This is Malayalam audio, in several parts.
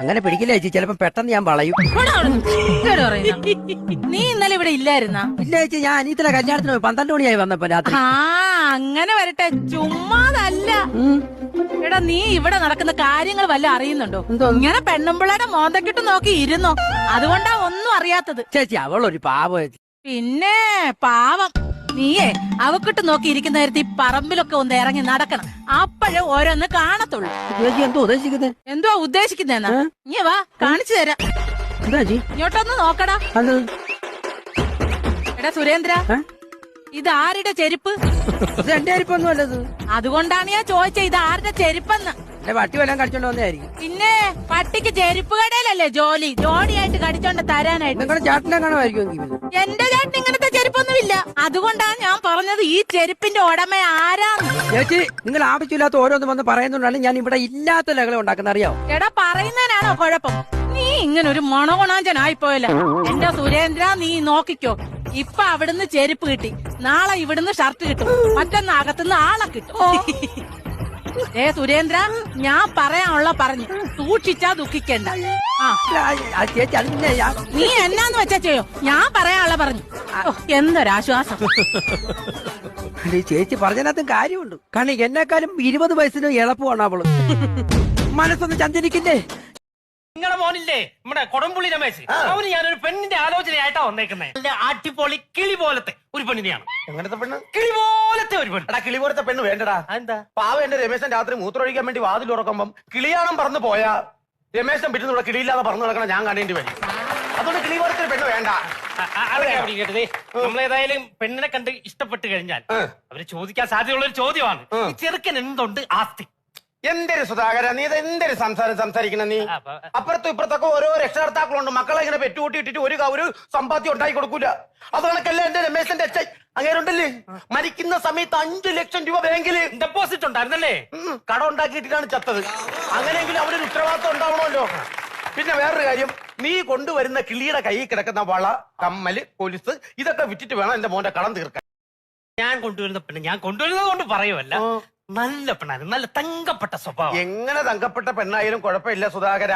അങ്ങനെ പിടിക്കില്ല ചേച്ചി, ചിലപ്പോ പെട്ടെന്ന് ഞാൻ വളയും. നീ ഇന്നലെ ഇവിടെ ഇല്ലായിരുന്ന? ഇല്ല ചേച്ചി, ഞാൻ അനീത്തിലെ കല്യാണത്തിന് പോയി 12 മണിയായി വന്നപ്പോ രാത്രി. ആ അങ്ങനെ വരട്ടെ, ചുമ്മാതല്ല. എടാ നീ ഇവിടെ നടക്കുന്ന കാര്യങ്ങൾ വല്ല അറിയുന്നുണ്ടോ? ഇങ്ങനെ പെണ്ണുമ്പിള്ളയുടെ മോന്തക്കിട്ട് നോക്കി ഇരുന്നോ, അതുകൊണ്ടാ ഒന്നും അറിയാത്തത്. ചേച്ചി അവളൊരു പാവം ചേച്ചി. പിന്നെ പാവം നീയേ അവക്കിട്ട് നോക്കി ഇരിക്കുന്ന നേരത്തെ ഈ പറമ്പിലൊക്കെ ഒന്ന് ഇറങ്ങി നടക്കണം, അപ്പോഴേ ഓരോന്ന് കാണത്തുള്ളൂ. ചേച്ചി എന്തോ ഉദ്ദേശിക്കുന്നത്? എന്തുവാ ഉദ്ദേശിക്കുന്നേന്നാ? നീ വാ കാണിച്ചു തരാം. എന്താ ചേച്ചി? ഇങ്ങോട്ടൊന്ന് നോക്കടാ. അത് എടാ സുരേന്ദ്ര, ഇത് ആരുടെ ചെരുപ്പ്? ഇത് എന്റെ അരിപ്പൊന്നും അല്ലത്. അതുകൊണ്ടാണ് ഞാൻ ചോദിച്ചത് ഇത് ആരുടെ ചെരുപ്പെന്ന്. എന്റെ പട്ടി വല്ലതും കടിച്ചോണ്ട് വന്നതായിരിക്കും. പിന്നെ പട്ടിക്ക് ചെരുപ്പ് കടയിലല്ലേ ജോലി, ജോലിയായിട്ട് കടിച്ചോണ്ട് തരാനായിട്ട്. നിങ്ങളുടെ ചേട്ടനെ കാണുമായിരിക്കും. എന്റെ ചേട്ടൻ ഇങ്ങനത്തെ ചെരുപ്പൊന്നുമില്ല, അതുകൊണ്ടാണ് ഞാൻ പറഞ്ഞത് ഈ ചെരുപ്പിന്റെ ഉടമ ആരാന്ന്. ചേച്ചി നിങ്ങൾ ആവശ്യമില്ലാത്ത ഓരോന്നും വന്ന് പറയുന്നതുകൊണ്ടാണ് ഞാൻ ഇവിടെ ഇല്ലാത്ത ലഹളം ഉണ്ടാക്കുന്ന, അറിയാവോ? എടാ പറയുന്നതിനാണോ കുഴപ്പം? നീ ഇങ്ങനെ ഒരു മണകൊണാഞ്ചനായി പോയല്ല. എന്റെ സുരേന്ദ്ര നീ നോക്കിക്കോ, ഇപ്പൊ അവിടുന്ന് ചെരുപ്പ് കിട്ടി, നാളെ ഇവിടുന്ന് ഷർട്ട് കിട്ടും, മറ്റൊന്ന് അകത്തുനിന്ന് ആളെ കിട്ടും. സുരേന്ദ്ര ഞാൻ പറയാനുള്ള പറഞ്ഞു, സൂക്ഷിച്ചാ ദുഃഖിക്കണ്ട. ചേച്ചി അത് പിന്നെ നീ എന്നാന്ന് വെച്ചാ ചെയ്യോ, ഞാൻ പറയാനുള്ള പറഞ്ഞു. എന്തൊരാശ്വാസം. ചേച്ചി പറഞ്ഞതിനകത്തും കാര്യമുണ്ട്. കാരണം എന്നെക്കാളും 20 വയസ്സിന് എളുപ്പമാണ് അവള്. മനസ്സൊന്ന് ചഞ്ചരിക്കില്ലേ? നിങ്ങളുടെ മോനില്ലേ നമ്മുടെ കൊടംപുള്ളി രമേശ്, അവന് ഞാനൊരു പെണ്ണിന്റെ ആലോചനയായിട്ടാ വന്നേക്കുന്നത്. അടിപൊളി കിളി പോലത്തെ ഒരു പെണ്ണിനെയാണ്. എങ്ങനത്തെ പെണ്ണ്? കിളി പോലത്തെ ഒരു പെണ്ണ്. എടാ കിളി പോലത്തെ പെണ്ണ് വേണ്ടടാ. എന്താ പാവ എന്റെ രമേശൻ രാത്രി മൂത്രമൊഴിക്കാൻ വേണ്ടി വാതിൽ ഉറക്കുമ്പം കിളിയാണം പറന്നു പോയാ രമേശൻ പിറ്റുന്ന ഇവിടെ കിളിയില്ലാതെ പറന്നു നടക്കണം, ഞാൻ കാണേണ്ടി വരും. അതുകൊണ്ട് കിളി പോലത്തെ ഒരു പെണ്ണ് വേണ്ട. കേട്ടതേ, നമ്മളേതായാലും പെണ്ണിനെ കണ്ട് ഇഷ്ടപ്പെട്ട് കഴിഞ്ഞാൽ അവര് ചോദിക്കാൻ സാധ്യതയുള്ള ഒരു ചോദ്യമാണ്, ഈ ചെറുക്കൻ എന്തുണ്ട് ആസ്തി? എന്തൊരു സുധാകര, നീ ഇത് എന്തൊരു സംസാരിക്കണം നീ? അപ്പുറത്തും ഇപ്പുറത്തൊക്കെ ഓരോ രക്ഷകർത്താക്കളുണ്ട്, മക്കളെ ഇങ്ങനെ പെറ്റുകൂട്ടിയിട്ടിട്ട് ഒരു സമ്പാദ്യം ഉണ്ടാക്കി കൊടുക്കൂല. അത് കണക്കല്ല എന്റെ രമേശന്റെ അച്ഛൻ അങ്ങേരുണ്ടല്ലേ, മരിക്കുന്ന സമയത്ത് 5 ലക്ഷം രൂപ ബാങ്കില് ഡെപ്പോസിറ്റ് ഉണ്ടായിരുന്നല്ലേ, കട ഉണ്ടാക്കിയിട്ടാണ് ചത്തത്. അങ്ങനെയെങ്കിലും അവനൊരു ഉത്തരവാദിത്വം ഉണ്ടാവണമല്ലോ. പിന്നെ വേറൊരു കാര്യം, നീ കൊണ്ടുവരുന്ന കിളിയുടെ കയ്യിൽ കിടക്കുന്ന വള, കമ്മല്, കൊലുസ് ഇതൊക്കെ വിറ്റിട്ട് വേണം എന്റെ മോന്റെ കടം തീർക്കാൻ. ഞാൻ കൊണ്ടുവരുന്ന പെണ്ണ് ഞാൻ കൊണ്ടുവരുന്നത് കൊണ്ട് പറയുമല്ല, നല്ല പെണ്ണായിരുന്നു, നല്ല തങ്കപ്പെട്ട സ്വഭാവം. എങ്ങനെ തങ്കപ്പെട്ട പെണ്ണായാലും കുഴപ്പമില്ല സുധാകര,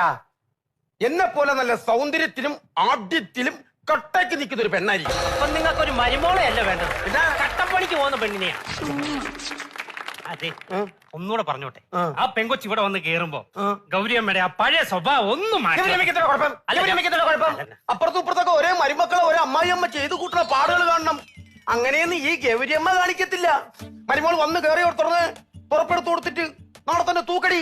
എന്നെ പോലെ നല്ല സൗന്ദര്യത്തിലും ആഢ്യത്തിലും കട്ടയ്ക്ക് നിൽക്കുന്ന ഒരു പെണ്ണായിരിക്കും. അപ്പൊ നിങ്ങൾക്ക് ഒരു മരുമോളെ അല്ല വേണ്ടത്, പിന്നെ കട്ടപ്പണിക്ക് പോകുന്ന പെണ്ണിനെയാണ്. അതെ, ഒന്നുകൂടെ പറഞ്ഞോട്ടെ, ആ പെങ്കൊച്ച് ഇവിടെ വന്ന് കേറുമ്പോ ഗൗരിയമ്മയുടെ ആ പഴയ സ്വഭാവം ഒന്നും അപ്പുറത്തും ഇപ്പുറത്തൊക്കെ ഒരേ മരുമക്കളെ ഒരേ അമ്മായിയമ്മ ചെയ്തു കൂട്ടുന്ന പാടുകൾ കാണണം. അങ്ങനെയൊന്നും ഈ ഗൗരിയമ്മ കാണിക്കത്തില്ല. മരുമോൾ വന്ന് കയറി തുറന്ന് പുറപ്പെടുത്തു കൊടുത്തിട്ട് നാളെ തന്നെ തൂക്കടി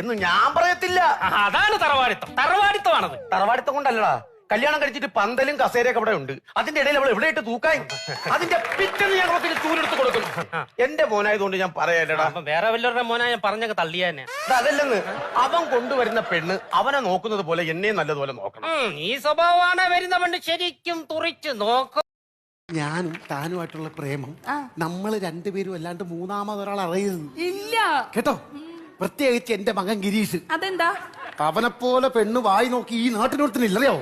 എന്ന് ഞാൻ പറയത്തില്ല. അതാണ് തറവാടിത്തം. തറവാടിത്തമാണത്. തറവാടിത്തം കൊണ്ടല്ലടാ, കല്യാണം കഴിച്ചിട്ട് പന്തലും കസേരയൊക്കെ അവിടെ ഉണ്ട്, അതിന്റെ ഇടയിൽ അവൾ എവിടെ ഇട്ട് തൂക്കാൻ, അതിന്റെ പിറ്റേന്ന് ഞാൻ കുറച്ച് ചൂലെടുത്ത് കൊടുക്കും. എന്റെ മോനായതുകൊണ്ട് ഞാൻ പറയല്ലടാ. വേറെ വല്ലവരുടെ മോനാ ഞാൻ പറഞ്ഞൊക്കെ തള്ളിയ തന്നെ. അതല്ലെന്ന്, അവൻ കൊണ്ടുവരുന്ന പെണ്ണ് അവനെ നോക്കുന്നത് പോലെ എന്നെ നല്ലതുപോലെ നോക്കണം. ഈ സ്വഭാവമാണ് വരുന്ന പെണ്ണ് ശരിക്കും തുറിച്ച് നോക്കും. ഞാനും താനുമായിട്ടുള്ള പ്രേമം നമ്മൾ രണ്ടുപേരും അല്ലാണ്ട് മൂന്നാമതൊരാൾ അറിയുന്നു ഇല്ല കേട്ടോ. പ്രത്യേകിച്ച് എന്റെ മകൻ ഗിരീഷ്, അതെന്താ? അവനെ പോലെ പെണ്ണ് വായി നോക്കി ഈ നാട്ടിനോടത്തിനില്ലറിയോ?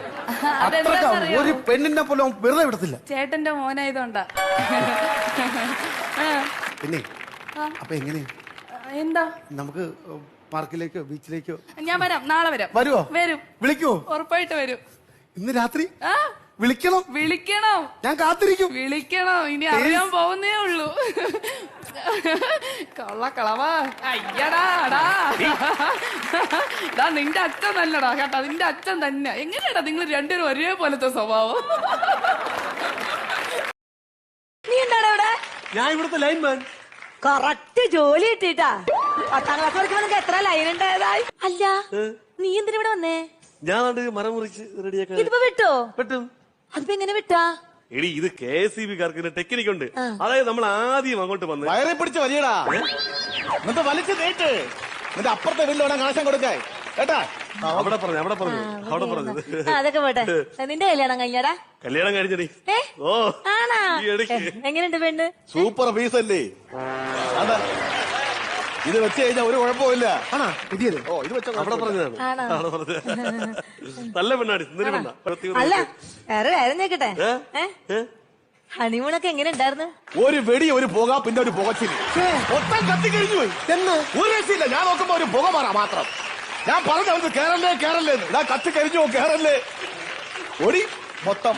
അതെന്താന്നറിയോ? ഒരു പെണ്ണിനെ പോലെ അവൻ വെറുതെ വിടത്തില്ല. ചേട്ടന്റെ മോനായതുകൊണ്ടാ. പിന്നെ അപ്പൊ എങ്ങനെയാ എന്താ? നമുക്ക് പാർക്കിലേക്കോ ബീച്ചിലേക്കോ? ഞാൻ വരാം, നാളെ വരാം. വരുവോ? വരും. വിളിക്കുവോ? ഉറപ്പായിട്ട് വരും. ഇന്ന് രാത്രി ആ വിളിക്കണം. വിളിക്കണം, ഞാൻ കാത്തിരിക്കും. വിളിക്കണം. ഇനി അറിയാൻ പോകുന്നേ ഉള്ളൂ. കളവാ. അയ്യടാ നിന്റെ അച്ഛൻ നല്ലടാ കേട്ടോ, നിന്റെ അച്ഛൻ തന്നെ. എങ്ങനെയാടാ നിങ്ങൾ രണ്ടുപേരും ഒരേപോലത്തെ സ്വഭാവം? നീ എന്താണ് ഇവിടെ? ഞാൻ ഇവിടുത്തെ ലൈൻമാൻ. കറക്റ്റ് ജോലി കിട്ടിട്ടാ. 10ാം ക്ലാസ് പഠിക്കുമ്പോ എത്ര ലൈൻ ഉണ്ടായതായി? അല്ല നീ എന്തിനാ ഇവിടെ വന്നേ? ഞാൻ മരം മുറിച്ച് റെഡിയാക്കാൻ. ഇതിപ്പോ വിട്ടോ? പറ്റും. അതിപ്പോ എങ്ങനെ വിട്ടാ? എടി ഇത് KSEB-കാർക്ക് ടെക്നിക് ഉണ്ട്. അതായത് നമ്മൾ ആദ്യം അങ്ങോട്ട് വന്ന് വയറെ പിടിച്ച് വലിയടാ, എന്നിട്ട് വലിച്ചു നീട്ട്, എന്നിട്ട് അപ്പുറത്തെ വീട്ടിലോടെ കണക്ഷൻ കൊടുക്കായി കേട്ടാ. അവിടെ പറഞ്ഞു. അതൊക്കെ പോട്ടെ. നിന്റെ കല്യാണം കഴിഞ്ഞാടാ? കല്യാണം കഴിഞ്ഞടി. ഓ ആണാ? എങ്ങനെയുണ്ട് പെണ്ണ്? സൂപ്പർ പീസ് അല്ലേ? അതാ ഇത് വെച്ച് കഴിഞ്ഞാൽ ഒരു കുഴപ്പമില്ല. ഓ ഇത് വെച്ച അവിടെ പറഞ്ഞതാണ്. നല്ല പെണ്ണാടി, സുന്ദരി പെണ്ണ. അല്ല വേറെ കാര്യം ചോദിക്കട്ടെ, ഹണിമൂണൊക്കെ എങ്ങനെ ഉണ്ടായിരുന്നു? ഒരു വെടി ഒരു പുക, പിന്നെ ഒരു പുകച്ചില്, മൊത്തം കത്തി കഴിഞ്ഞു പോയി. ഒരു രക്ഷയില്ല. ഞാൻ നോക്കുമ്പോ ഒരു പുക മാറാ മാത്രം. ഞാൻ പറഞ്ഞു കേറല്ലേ കേറല്ലേ ഞാൻ കത്തി കരിഞ്ഞോ കേറല്ലേ ഒടി മൊത്തം